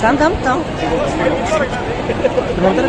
थांब थांब थांब नंतर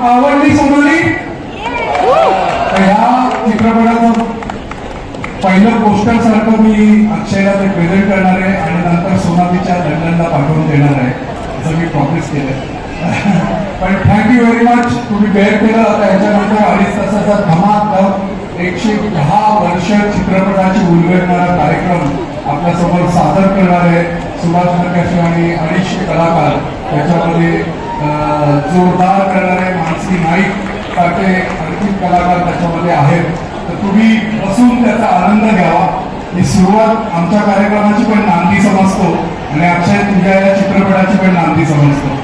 आवडली सोडवली या चित्रपटाचं पहिलं पोस्टर सारखं मी अक्षयला ते प्रेझेंट करणार आहे आणि नंतर सोनालीच्या लंडनला पाठवून देणार आहे असं मी प्रॉमिस केलं. पण थँक्यू व्हेरी मच, तुम्ही बेअर केलं. त्याच्यानंतर 2.5 तासाचा धमाका 110 वर्ष चित्रपटाची उलगडणारा कार्यक्रम आपल्यासमोर सादर करणार आहे. सुभाष नकाशे आणि 250 कलाकार त्याच्यामध्ये जोरदार करणारे मानसी नाईक सारखे आणखी कलाकार त्याच्यामध्ये आहेत. तर तुम्ही बसून त्याचा आनंद घ्यावा. ही सुरुवात आमच्या कार्यक्रमाची पण नांदी समजतो आणि अक्षय तुझ्या या चित्रपटाची पण नांदी समजतो.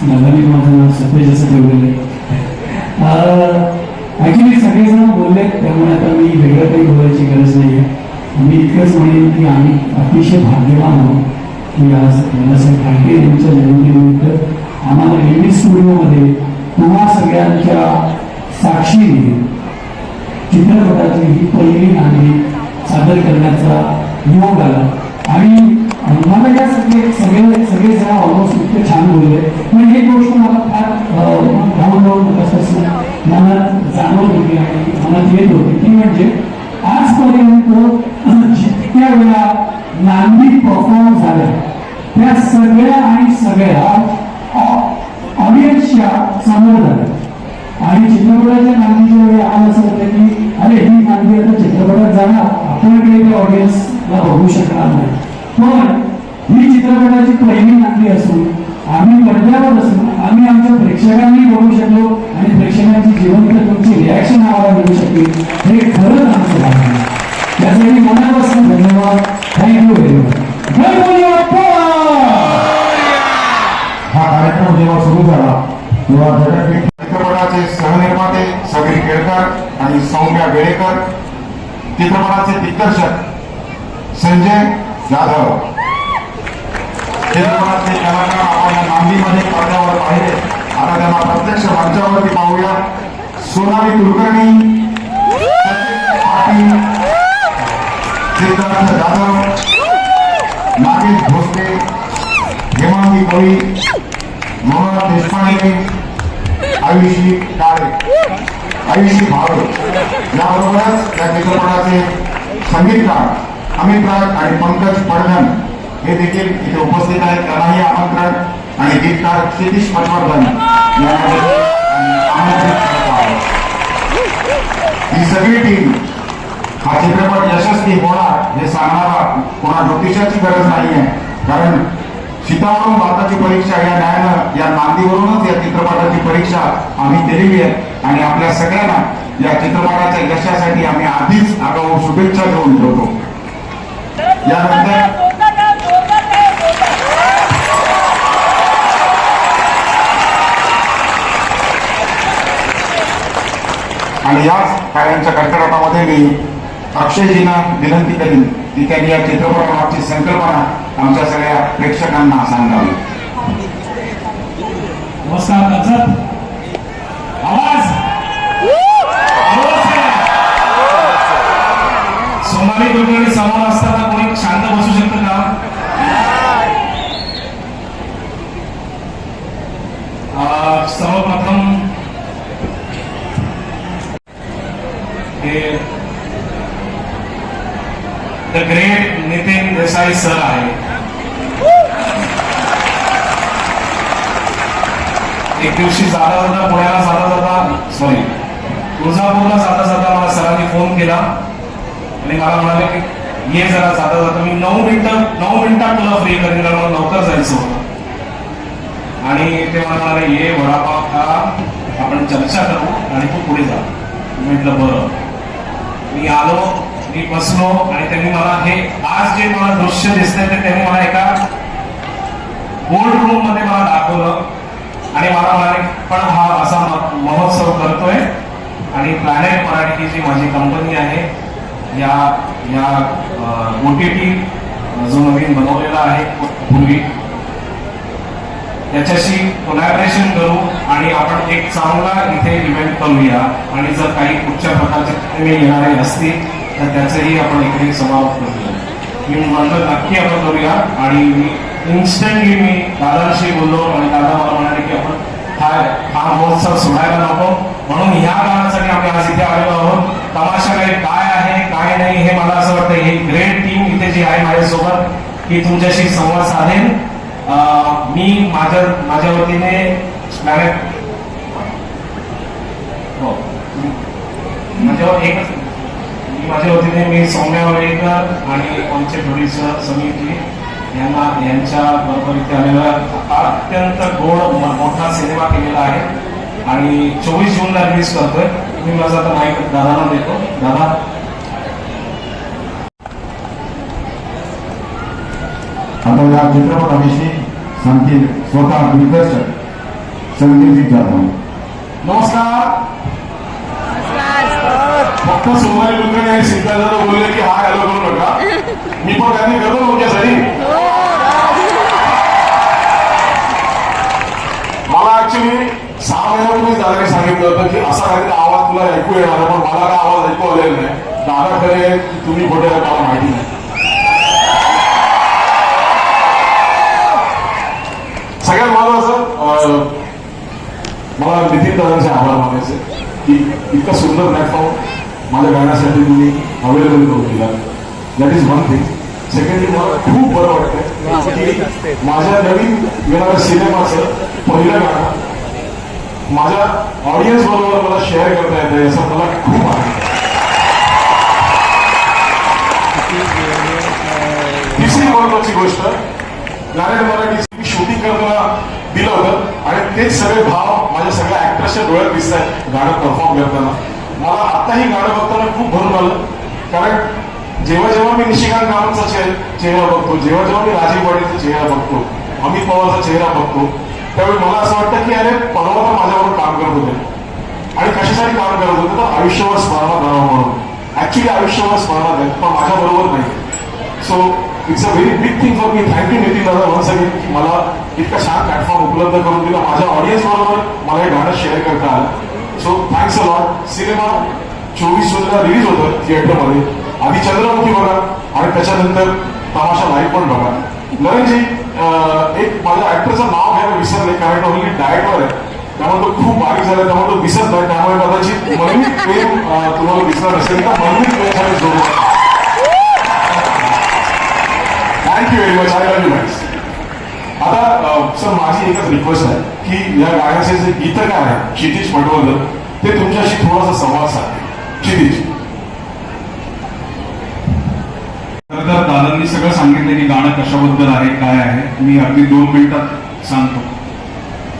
नवीन माझं नाव सफेद असं ठेवलेलं आहे. ॲक्च्युली सगळेजण बोलले त्यामुळे आता मी वेगळं काही बोलायची गरज नाही आहे. मी इतकंच म्हणेन की आम्ही अतिशय भाग्यवान आहोत की आज बाळासाहेब ठाकरे यांच्या जयंतीनिमित्त आम्हाला एबी स्टुडिओमध्ये तुम्हा सगळ्यांच्या साक्षीने चित्रपटाची ही पहिली नांदी सादर करण्याचा योग आला. आणि मला या सगळे जण ऑलमोस्ट इतके छान बोलले. पण एक गोष्ट मला फार धावून कसं मनात जाणवत होती आणि मनात येत होती ती म्हणजे आजपर्यंत जितक्या वेळा नांदी परफॉर्म झाल्या त्या सगळ्या ऑडियन्सच्या समोर झाल्या. आणि चित्रपटाच्या नांदीच्या वेळी आम्हाला असं होतं की अरे ही नांदी आता चित्रपटात जाणार, आपण काही त्या ऑडियन्सला बघू शकणार नाही. पण ही चित्रपटाची पहिली नांदी असून आम्ही पडद्यावर असून आम्ही आमच्या प्रेक्षकांनी बघू शकलो आणि प्रेक्षकांची जिवंत तुमची रिॲक्शन आम्हाला मिळू शकली. हे खरंच आमचं भाग्य आहे. त्यासाठी मनापासून धन्यवाद. Thank you very much. जय बोलिया. हा कार्यक्रम जेव्हा सुरू झाला तेव्हा चित्रपटाचे सहनिर्माते सगळी केळकर आणि सौम्या वेळेकर, चित्रपटाचे दिग्दर्शक संजय जाधव, चित्रपटाचे कलाकार आपण नांदीमध्ये पडद्यावर पाहिले. आता त्यांना प्रत्यक्ष मंचावरती पाहूया. सोनाली कुलकर्णी, सिद्धार्थ जाधव, नागेश भोसले, हेमांगी कोळी, मोहन देशपांडे, आयुषी काळे, आयुषी भावे याबरोबरच या चित्रपटाचे संगीतकार अमित राज आणि पंकज पडधन हे देखील इथे उपस्थित आहेत. त्यांनाही आमंत्रण आणि गीतकार क्षितिश पटवर्धन ही सगळी टीम हा चित्रपट यशस्वी होणार हे सांगणारा कोणा ज्योतिषाची गरज नाही आहे. कारण सीतावरून भारताची परीक्षा या न्यायानं या नांदीवरूनच या चित्रपटाची परीक्षा आम्ही दिलेली आहे. आणि आपल्या सगळ्यांना या चित्रपटाच्या यशासाठी आम्ही आधीच आगाऊ शुभेच्छा देऊन ठेवतो. यानंतर आणि याच कार्यांच्या कर्तव्यामध्ये मी अक्षयजींना विनंती करीन की त्यांनी या चित्रपटामागची संकल्पना आमच्या सगळ्या प्रेक्षकांना सांगावी. नमस्कार. आवाज सोनाली कुलकर्णी समोर असताना कोणी शांत बसू शकतं का? सर्वप्रथम the great Nitin Desai sir आहे. एक दिवशी जाता जाता पुण्याला तुळजापूरला जाता मला सरांनी फोन केला आणि मला म्हणाले की ये जरा जाता जाता मी 9 मिनिटात तुला फ्री करेन कारण मला लवकर जायचं होतं. आणि ते मला म्हणाले ये वडापाव खा, आपण चर्चा करू आणि तू पुढे जा. म्हटलं बरं. मी आलो, मी बसलो आणि त्यांनी मला हे आज जे मला दृश्य दिसतंय ते त्यांनी मला एका बोर्ड रूम मध्ये मला दाखवलं आणि मला म्हणाले पण हा असा महोत्सव करतोय आणि प्लॅनेट मराठी जी माझी कंपनी आहे या OTT जो नवीन बनवलेला आहे पूर्वी याच्याशी कोलॅबरेशन करू आणि आपण एक चांगला इथे इव्हेंट करूया आणि जर काही कुठच्या प्रकारचे येणारे असतील तर त्याचेही आपण इकडे समारोप करूया. मी म्हटलं नक्की आपण करूया आणि इन्स्टंटली मी दादांशी बोललो आणि दादा मला म्हणाले की आपण हा महोत्सव सोडायला नको म्हणून ह्या कारणासाठी आम्ही आज इथे आलेलो आहोत. तमाशा काय आहे काय नाही हे मला असं वाटतं ही ग्रेट टीम इथे जी आहे माझ्यासोबत ही तुमच्याशी संवाद साधेल. मी माझ्या वतीने हो माझ्या वतीने मी सौम्या वडेकर आणि आमचे प्रोड्युसर समीरजी यांच्या बरोबर इथे आलेला अत्यंत गोड मोठा सिनेमा केलेला आहे आणि 24 जूनला रिलीज करतोय. मी माझा आता माईक दादाला देतो. दादा आता या चित्रपटाविषयी सांगतील स्वतः दिग्दर्शक संदीपजी जाधव. नमस्कार. फक्त सोनाली कुलकर्णी आणि सिद्धार्थ बोलले की हा हॅलो करू नका. मी पण काही करतो तुमच्यासाठी. मला ऍक्च्युली 6 महिन्यापूर्वी दादाने सांगितलं होतं की असा काहीतरी आवाज तुला ऐकू येणार पण मला काय आवाज ऐकू आलेला नाही. दादा खरे तुम्ही खोटे मला माहिती नाही. सगळ्यात महत्वाचं मला नितीन दादांचे आभार मानायचे की इतका सुंदर प्लॅटफॉर्म माझ्या गाण्यासाठी तुम्ही अवेलेबल करून दिला. That is one thing. Secondly मला खूप बरं वाटतं की माझ्या नवीन येणाऱ्या सिनेमाचं पहिलं गाणं माझ्या ऑडियन्स बरोबर मला शेअर करता येतं याचा मला खूप आनंद. तिसरी महत्वाची गोष्ट प्लॅनेट मराठी शूटिंग करताना दिलं होतं आणि तेच सगळे भाव माझ्या सगळ्या ऍक्टर्सच्या डोळ्यात दिसत आहेत गाणं परफॉर्म करताना. मला आताही गाणं बघताना खूप भरून आलं कारण जेव्हा मी निशिकांत कामतचा चेहरा बघतो, जेव्हा मी राजीव पाटीलचा चेहरा बघतो, अमित पवारचा चेहरा बघतो त्यावेळी मला असं वाटतं की अरे परवा तर माझ्याबरोबर काम करत होते आणि कशासाठी काम करत होते तर आयुष्यभर स्मरणात राहावं म्हणून. ऍक्च्युली आयुष्यभर स्मरणात आहेत पण माझ्याबरोबर नाही. So it's a very big thing for me. Thank you Nitin दादा वन्स अगेन की मला इतका छान प्लॅटफॉर्म उपलब्ध करून दिला. माझ्या ऑडियन्स बरोबर मला हे गाणं शेअर करता आलं. So thanks a lot. Cinema 24 जूनला रिलीज होतं थिएटरमध्ये. आधी चंद्रमुखी बघा आणि त्याच्यानंतर तमाशा लाईव्ह पण बघा. नरेनजी एक माझ्या ऍक्टरचं नाव घ्यायला विसरले कारण ओनली डाएटवर आहे त्यामुळे तो खूप बारीक झाला त्यामुळे तो दिसत नाही. त्यामुळे कदाचित मनमीत प्रेम तुम्हाला दिसणार असेल तर मनमीत प्रेमसाठी जोडू. Thank you very much. I love you guys. आता सर माझी एकच रिक्वेस्ट आहे की या गाण्याचे जे गीतकार आहे क्षितिज पटवर्धन ते तुमच्याशी थोडासा संवाद साधते. क्षितिज. खरं तर दादांनी सगळं सांगितलं की गाणं कशाबद्दल आहे काय आहे. मी अगदी 2 मिनिटात सांगतो.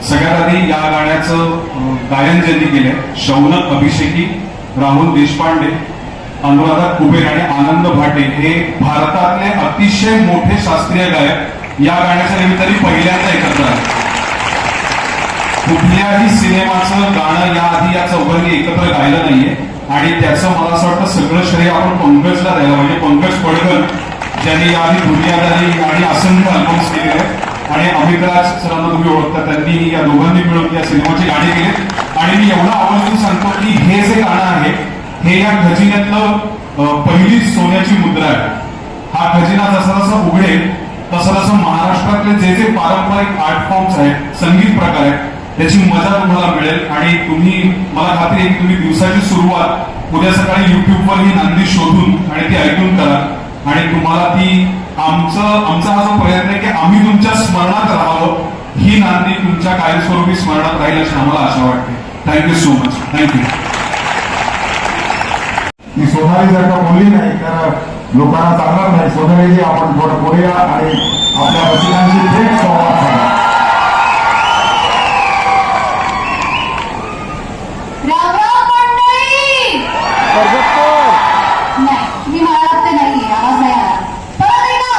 सगळ्यात आधी या गाण्याचं गायन ज्यांनी केलंय शौनक अभिषेकी, राहुल देशपांडे, अनुराधा कुबेर आणि आनंद भाटे हे भारतातले अतिशय मोठे शास्त्रीय गायक या गाण्याच्या निमित्ताने पहिल्यांदा एकत्र आले. कुठल्याही सिनेमाचं गाणं याआधी या चौघांनी एकत्र गायलं नाहीये आणि त्याचं मला असं वाटतं सगळं श्रेय आपण पंकजला द्यायला म्हणजे पंकज पडकर ज्यांनी याआधी दुनियादारी आणि असंख्य अल्बम्स केले आहेत आणि अमितराज सरांना तुम्ही ओळखता त्यांनी या दोघांनी मिळून या सिनेमाची गाणी केली. आणि मी एवढा आवर्जून सांगतो की हे जे गाणं आहे हे या खजिन्यातलं पहिली सोन्याची मुद्रा आहे. हा खजिना जसा जसा उघडेल तसं तसं महाराष्ट्रातले जे जे पारंपरिक आर्ट फॉर्म्स आहेत, संगीत प्रकार आहेत त्याची मजा तुम्हाला मिळेल. आणि तुम्ही मला खात्री आहे की तुम्ही दिवसाची सुरुवात उद्या सकाळी युट्यूबवर ही नांदी शोधून आणि ती ऐकून करा. आणि तुम्हाला ती आमचा हा जो प्रयत्न आहे की आम्ही तुमच्या स्मरणात राहावं, ही नांदी तुमच्या कायमस्वरूपी स्मरणात राहील अशी आम्हाला आशा वाटते. Thank you so much. थँक्यू. ती सोनाली जर का बोलली नाही तर लोकांना चालणार नाही. सोनालीजी आपण थोडं पुढे या आणि आपल्या रसिकांशी थेट संवाद साधा. नाही, मी म्हणालात ते नाहीये, आवाज नाही आला. परत ऐका,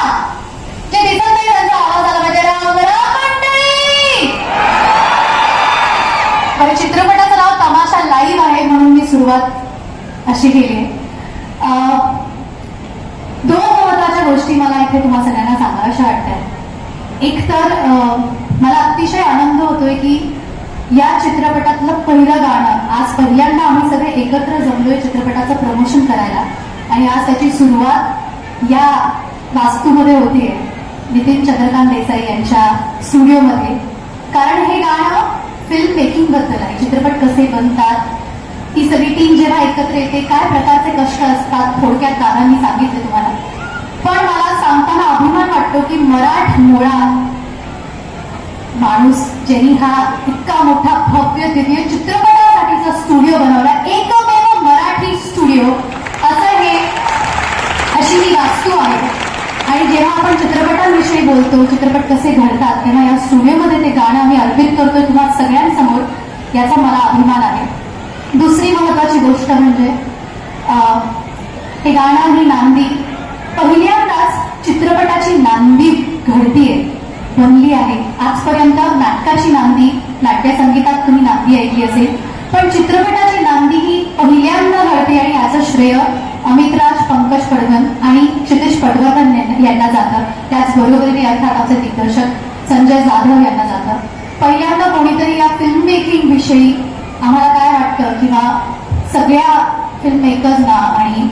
जे दिसत नाही त्यांचा आवाज आला पाहिजे. राम राम मंडळी. बरं, चित्रपटाचं नाव तमाशा लाईव्ह आहे म्हणून मी सुरुवात अशी केली. दोन महत्वाच्या गोष्टी मला इथे तुम्हा सगळ्यांना सांगाव्याशा वाटतात. एक तर मला अतिशय आनंद होतोय की या चित्रपटातलं पहिलं गाणं आज पहिल्यांदा आम्ही सगळे एकत्र जमलोय चित्रपटाचं प्रमोशन करायला, आणि आज त्याची सुरुवात या वास्तूमध्ये होतीये, नितीन चंद्रकांत देसाई यांच्या स्टुडिओमध्ये. कारण हे गाणं फिल्म मेकिंग बद्दल आहे, चित्रपट कसे बनतात, ती सगळी टीम जेव्हा एकत्र येते, काय प्रकारचे कष्ट असतात, थोडक्यात दादांनी सांगितले तुम्हाला. पण मला सांगताना अभिमान वाटतो की मराठमोळा माणूस ज्यांनी हा इतका मोठा भव्य दिव्य चित्रपटासाठीचा स्टुडिओ बनवला, एकमेव मराठी स्टुडिओ असं हे अशी ही वास्तू आहे. आणि जेव्हा आपण चित्रपटांविषयी बोलतो, चित्रपट कसे घडतात, तेव्हा या स्टुडिओमध्ये ते गाणं आम्ही अर्पित करतोय तुम्हा सगळ्यांसमोर, याचा मला अभिमान आहे. दुसरी महत्वाची गोष्ट म्हणजे हे गाणं, ही नांदी पहिल्यांदाच चित्रपटाची नांदी घडतीये, बनली आहे. आजपर्यंत नाटकाची नांदी, नाट्यसंगीतात तुम्ही नांदी ऐकली असेल, पण चित्रपटाची नांदी ही पहिल्यांदा घडते, आणि याचं श्रेय अमितराज, पंकज पडघन आणि क्षितिज पटवर्धन यांना जातं. त्याचबरोबरीने अर्थात आमचे दिग्दर्शक संजय जाधव यांना जातं. पहिल्यांदा कोणीतरी या फिल्म मेकिंग विषयी आम्हाला काय वाटतं, किंवा सगळ्या फिल्म मेकर्सना आणि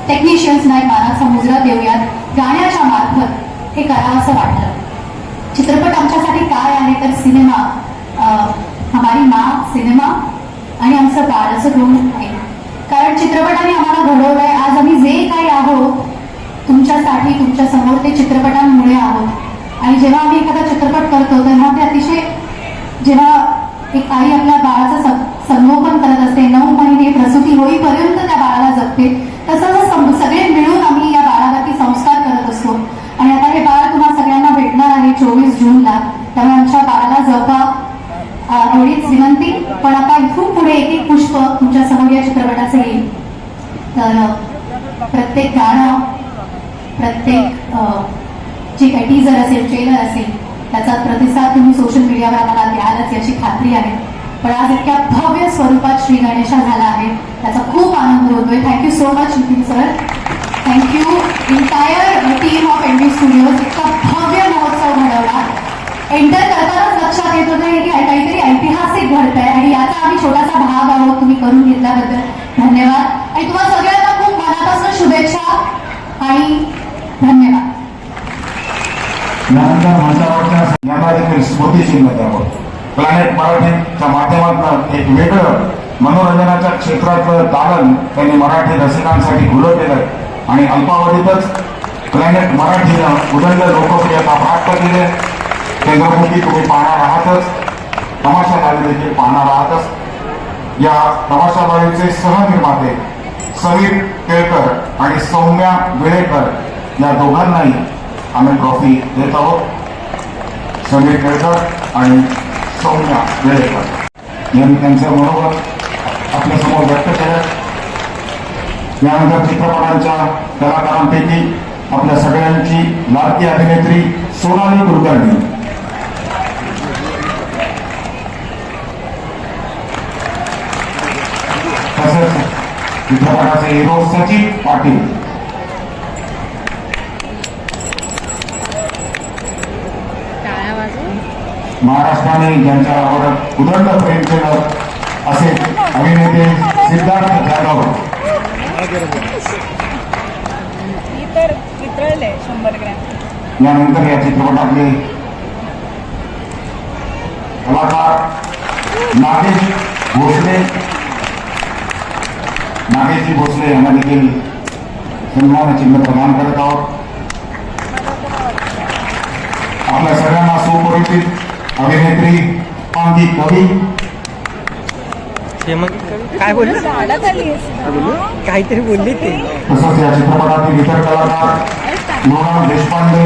टेक्निशियन्सना एक मानाचा मुजरा देऊयात, गाण्याच्या मार्फत हे करावं असं वाटलं. चित्रपट आमच्यासाठी काय आहे तर सिनेमा, हमारी माँ सिनेमा आणि आमचं बाळ असं दोन आहे. कारण चित्रपटाने आम्हाला घडवलंय. आज आम्ही जे काही आहोत तुमच्यासाठी, तुमच्या समोर, ते चित्रपटांमुळे आहोत. आणि जेव्हा आम्ही एखादा चित्रपट करतो तेव्हा ते अतिशय, जेव्हा एक आई आपल्या बाळाचं संगोपन करत असते, 9 महिने प्रसूती होईपर्यंत त्या बाळाला जगते, तसंच सगळे मिळून आम्ही या बाळावरती संस्कार करत असतो. आणि आता हे बाळ तुम्हा सगळ्यांना भेटणार आहे 24 जूनला, त्यामुळे आमच्या बाळाला जपा एवढीच विनंती. पण आता इथून पुढे एक एक पुष्प तुमच्या समोर या चित्रपटाचं येईल. तर प्रत्येक गाणं, प्रत्येक जे काही टीजर असेल, ट्रेलर असेल, त्याचा प्रतिसाद तुम्ही सोशल मीडियावर आम्हाला द्यालच याची खात्री आहे. पण आज इतक्या भव्य स्वरूपात श्री गणेशा झाला आहे, त्याचा खूप आनंद होतोय. Thank you so much Nitin sir, thank you entire team of NB studios. इतका भव्य महोत्सव घडवला. एंटर करतानाच लक्षात येत होतं की काहीतरी ऐतिहासिक घडतंय, आणि याचा आम्ही छोटासा भाग आहोत. तुम्ही करून घेतल्याबद्दल धन्यवाद, आणि तुम्हाला सगळ्यांना खूप मनापासून शुभेच्छा आणि धन्यवाद. यानंतर माझ्या यांना देखील स्मृतिचिन्ह द्यावं. प्लॅनेट मराठीच्या माध्यमातून एक वेगळं मनोरंजनाच्या क्षेत्रातलं दालन त्यांनी मराठी रसिकांसाठी खुलं केलं, आणि अल्पावधीतच प्लॅनेट मराठीनं उदंड लोकप्रियता प्राप्त केली. चंद्रमुखी तुम्ही पाहणार आहातच, तमाशा लाईव्ह देखील पाहणार आहातच. या तमाशा लाईव्हचे सहनिर्माते समीर केळकर आणि सौम्या वेळेकर या दोघांनाही आम्ही ट्रॉफी देत आहोत. समीर केळकर आणि सौम्या वेळेकर यांनी त्यांचं मनोगत आपल्यासमोर व्यक्त केलं. यानंतर चित्रपटांच्या कलाकारांपैकी आपल्या सगळ्यांची लाडकी अभिनेत्री सोनाली कुलकर्णी, तसेच चित्रपटाचे हिरो सचिन पाटील, महाराष्ट्राने ज्यांच्यावर उदंड प्रेम केलं असे अभिनेते सिद्धार्थ जाधव, यानंतर या चित्रपटातले कलाकार नागेशजी भोसले यांना देखील सन्मान चिन्ह प्रदान करत आहोत. आपल्या सगळ्यांना सुपरिचित अभिनेत्री पांगी कवी हे मग काय बोलले काहीतरी बोलले ते तसंच या चित्रपटातील इतर कलाकार लोणाम देशपांडे,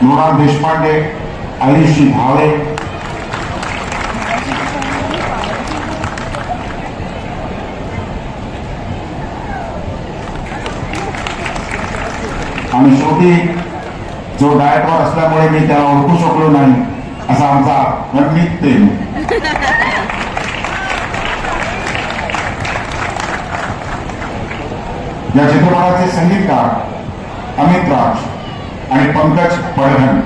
लोणाम देशपांडे, आयुषी भावे, आणि शेवटी जो डायटवर असल्यामुळे मी त्याला ओळखू शकलो नाही असा आमचा रणनीत प्रेम. या चित्रपटाचे संगीतकार अमित राज आणि पंकज पडघन.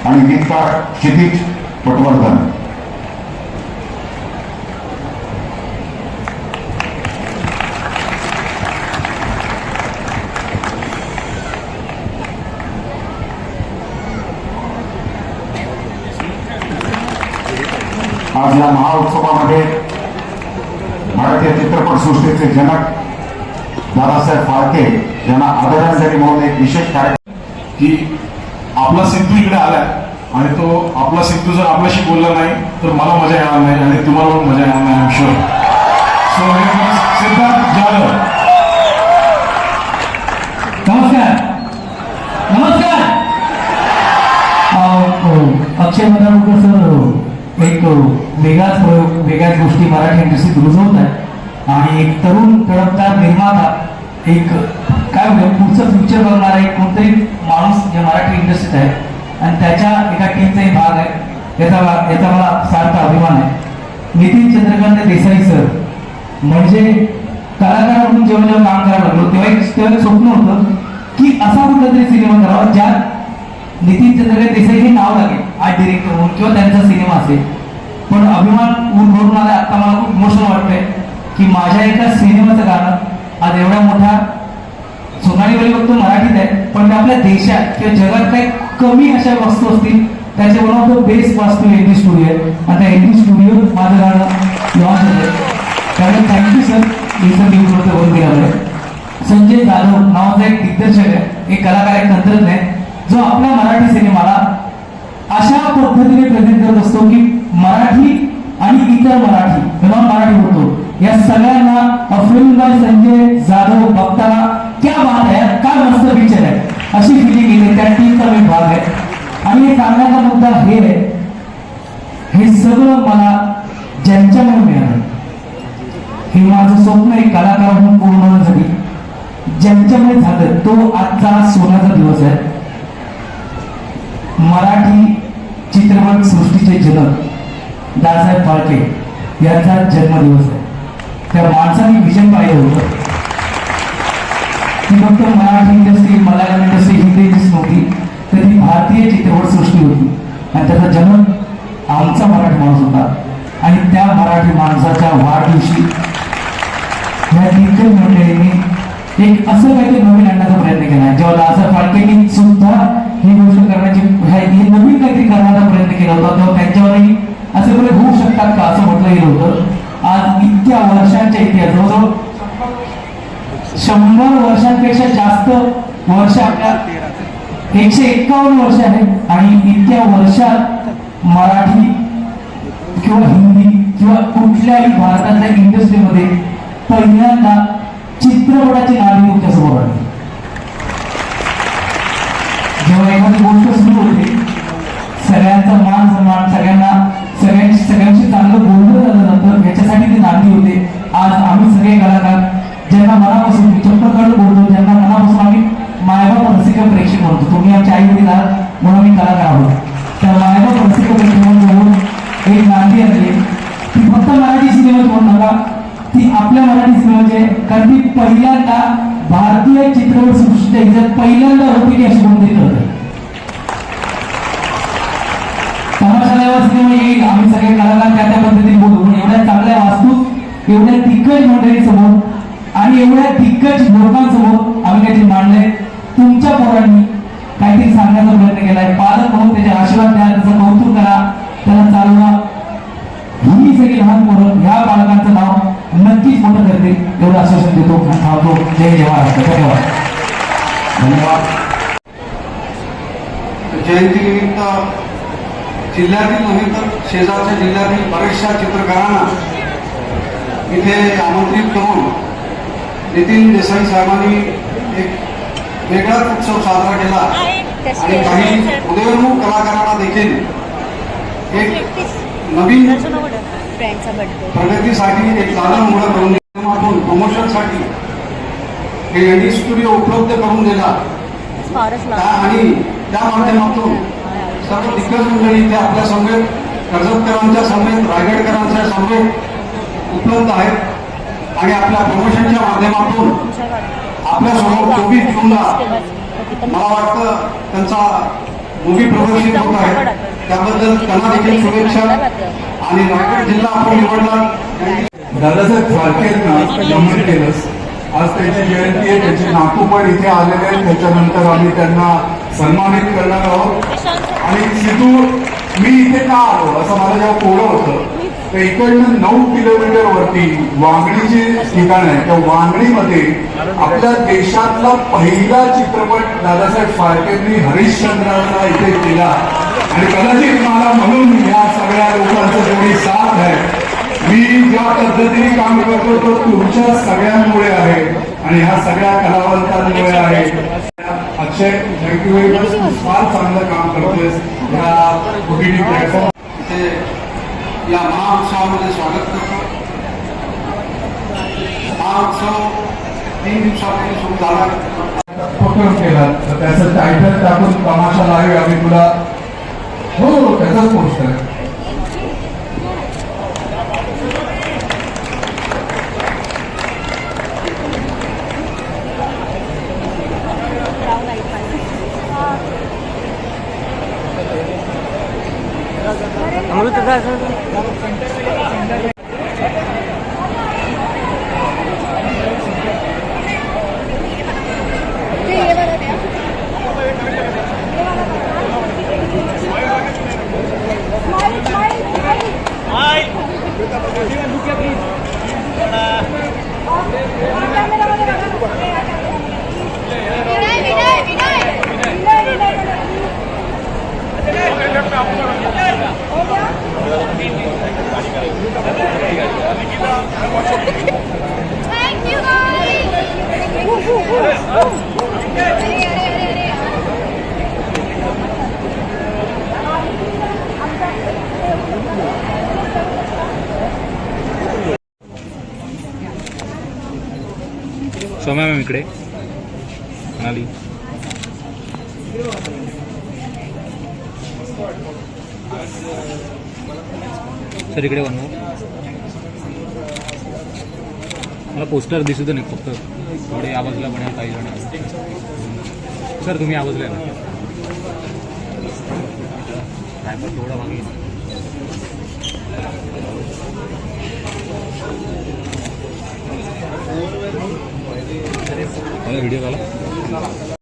आणि गीतकार क्षितिज पटवर्धन. आज या महाउत्सवामध्ये भारतीय चित्रपटसृष्टीचे जनक दादासाहेब फाळके यांना आदरांजली म्हणून एक विशेष कार्यक्रम की आपला सिद्धू इकडे आलाय आणि तो आपला सिद्धू जर आपल्याशी बोलला नाही तर मला मजा येणार नाही आणि तुम्हाला पण मजा येणार नाही. शुअर. सो सिद्धार्थ जाधव. नमस्कार. नमस्कार. अक्षय मदावकर सर एक वेगळाच प्रयोग, वेगळ्याच गोष्टी मराठी इंडस्ट्रीत रुजवत आहे आणि एक तरुण तडफदार निर्माता, एक काय म्हणून पुढचं फ्युचर बघणारा एक कोणतरी माणूस जे मराठी इंडस्ट्रीत आहे आणि त्याच्या एका टीमचाही भाग आहे. याचा मला सार्थ अभिमान आहे. नितीन चंद्रकांत देसाई सर म्हणजे कलाकार म्हणून जेव्हा काम करायला लागलो तेव्हा एक स्वप्न होतं की असा कुठला तरी सिनेमा करावा ज्यात नितीन चंद्रकांत देसाई हे नाव लागेल आर्ट डिरेक्टर म्हणून किंवा त्यांचा सिनेमा असेल. पण अभिमान ऊर भरून आला. आता मला खूप इमोशनल वाटतंय की माझ्या एका सिनेमाचं गाणं आज एवढ्या मोठ्या सोनालीवाली फक्त मराठीत आहे पण ते आपल्या देशात किंवा जगात काही कमी अशा वस्तू असतील त्याचे वन ऑफ द बेस्ट वास्तू एनडी स्टुडिओ आहे आणि त्या एनडी स्टुडिओ माझं गाणं लॉन्च होतं. त्यामुळे थँक्यू सर हे सर न्यूज बंद केल्यामुळे. संजय जाधव नावाचा एक दिग्दर्शक आहे, एक कलाकार, एक तंत्रज्ञ आहे जो आपल्या मराठी सिनेमाला अशा पद्धतीने प्रेझेंट करत असतो की मराठी आणि इतर मराठी नॉन मराठी बोलतो या सगळ्यांना फिल्म बाय संजय जाधव बघताना क्या बात आहे, काय मस्त पिक्चर आहे अशी फिलिंग येते. त्या टीमचा मी भाग आहे आणि हे सांगण्याचा मुद्दा हे आहे, हे सगळं मला ज्यांच्यामुळे मिळालं. हे माझं स्वप्न एक कलाकार म्हणून पूर्ण होण्यासाठी ज्यांच्यामुळे झालं तो आजचा सोन्याचा दिवस आहे. मराठी चित्रपट सृष्टीचे जनक दादासाहेब फाळके यांचा जन्मदिवस आहे. त्या माणसाने विजन पाहिलं होतं ती फक्त Marathi industry, Malayalam industry, Hindi industry नव्हती तर ती भारतीय चित्रपट सृष्टी होती आणि त्याचा जन्म आमचा मराठी माणूस होता. आणि त्या मराठी माणसाच्या वाढदिवशी या दिग्गज मंडळींनी एक असं काहीतरी नवीन आणण्याचा प्रयत्न केला. जेव्हा दादासाहेब फाळकेंनी सुद्धा ही गोष्ट करण्याची हे नवीन काहीतरी करण्याचा प्रयत्न केला होता तेव्हा त्यांच्यावरही असे बरे होऊ शकतात का असं म्हटलं गेलं होतं. आज इतक्या वर्षांच्या इतिहास जवळजवळ 100 वर्षांपेक्षा जास्त वर्ष, आपल्या 151 वर्ष आहेत आणि इतक्या वर्षात मराठी किंवा हिंदी किंवा कुठल्याही भारताच्या इंडस्ट्रीमध्ये पहिल्यांदा चित्रपटाची नाणी तुमच्या समोर आली. जेव्हा एखादी गोष्ट सुरू होते सगळ्यांचा मान सन्मान, सगळ्यांशी चांगलं बोलणं झालं जातं याच्यासाठी ती नांदी होते. आज आम्ही सगळे कलाकार ज्यांना मनापासून चप्पल काढून बोलतो, ज्यांना मनापासून आम्ही मायबाप रसिक प्रेक्षक म्हणतो, तुम्ही आमच्या आई वडील आहात म्हणून आम्ही कलाकार आहोत. त्या मायबाप रसिक प्रेक्षक म्हणून एक नांदी आणली. ती फक्त मराठी सिनेमाच म्हणू नका, ती आपल्या मराठी सिनेमाची आहे कारण ती पहिल्यांदा भारतीय चित्रपट सृष्टीच्या इज्जत पहिल्यांदा होती की अशी कोणतरी करते. तमाशाला सिनेमा येईल, आम्ही सगळे कलाकार त्या त्या पद्धतीने बोलू. एवढ्या चांगल्या वास्तूत, एवढ्या दिग्गज मंडळीसमोर आणि एवढ्या दिग्गज लोकांसमोर आम्ही काहीतरी मांडलंय. तुमच्या पोरांनी काहीतरी सांगण्याचा प्रयत्न केलाय. पालक म्हणून त्याचे आशीर्वाद द्या, त्याचं कौतुक त्याला चालवा. ही सगळी लहान पोरं ह्या बालकांचं नाव नक्कीच मोठं करतील एवढं आश्वासन देतो आणि थांबतो. जय जवाहर. धन्यवाद. धन्यवाद. जयंतीनिमित्त जिल्ह्यातील नव्हे तर शेजारच्या जिल्ह्यातील बऱ्याचशा चित्रकारांना इथे आमंत्रित करून नितीन देसाई साहेबांनी एक वेगळाच उत्सव साजरा केला आणि काही उदयोन्मुख कलाकारांना देखील एक नवीन प्रगतीसाठी एक दालन उघडं करून माध्यमातून प्रमोशनसाठी हे एडी स्टुडिओ उपलब्ध करून दिला आणि त्या माध्यमातून सर्व दिग्गज मंडळी इथे आपल्या समेत कर्जतकरांच्या समेत रायगडकरांच्या समेत उपलब्ध आहेत आणि आपल्या प्रमोशनच्या माध्यमातून आपल्यासमोर 24 जूनला मला वाटतं त्यांचा मूवी प्रदर्शित होत आहे. त्याबद्दल त्यांना देखील शुभेच्छा. आणि रायगड जिल्हा आपण निवडला. दादासाहेब फाळकेंना नमन केलंस. आज त्यांची जयंती आहे. त्यांचे नातू पण इथे आलेले आहेत. त्याच्यानंतर आम्ही त्यांना सन्मानित करणार आहोत. आणि सिद्धू, मी इथे का आलो असं मला जेव्हा कोळं होतं तर इकडनं 9 किलोमीटर वरती वांगणी जे ठिकाण आहे त्या वांगणीमध्ये आपल्या देशातला पहिला चित्रपट दादासाहेब फाळकेंनी हरिश्चंद्राचा इथे केला. आणि कदाचित मला म्हणून ह्या सगळ्या लोकांचं जेवढी साथ आहे, मी ज्या पद्धतीने काम करतो तो तुमच्या सगळ्यांमुळे आहे आणि ह्या सगळ्या कलावंतांमुळे आहे. अक्षय, थँक्यू व्हेरी मच. फार चांगलं काम करतोयस या OTT प्लॅटफॉर्म. इथे या महाउत्सवामध्ये स्वागत करतो. हा उत्सव 3 दिवसापूर्वी सुरू झाला. उपक्रम केला तर त्याचं टायटल टाकून तमाशा लाईव्ह आम्ही तुला. हो, त्याचाच पोस्ट आहे. सोम्या मॅम इकडे म्हणाली. सर इकडे बनवू. मला पोस्टर दिसत नाही फक्त थोडे आवाजला पण काही जण. सर तुम्ही आवाजला ना काय पण थोडा मागे व्हिडिओ झाला.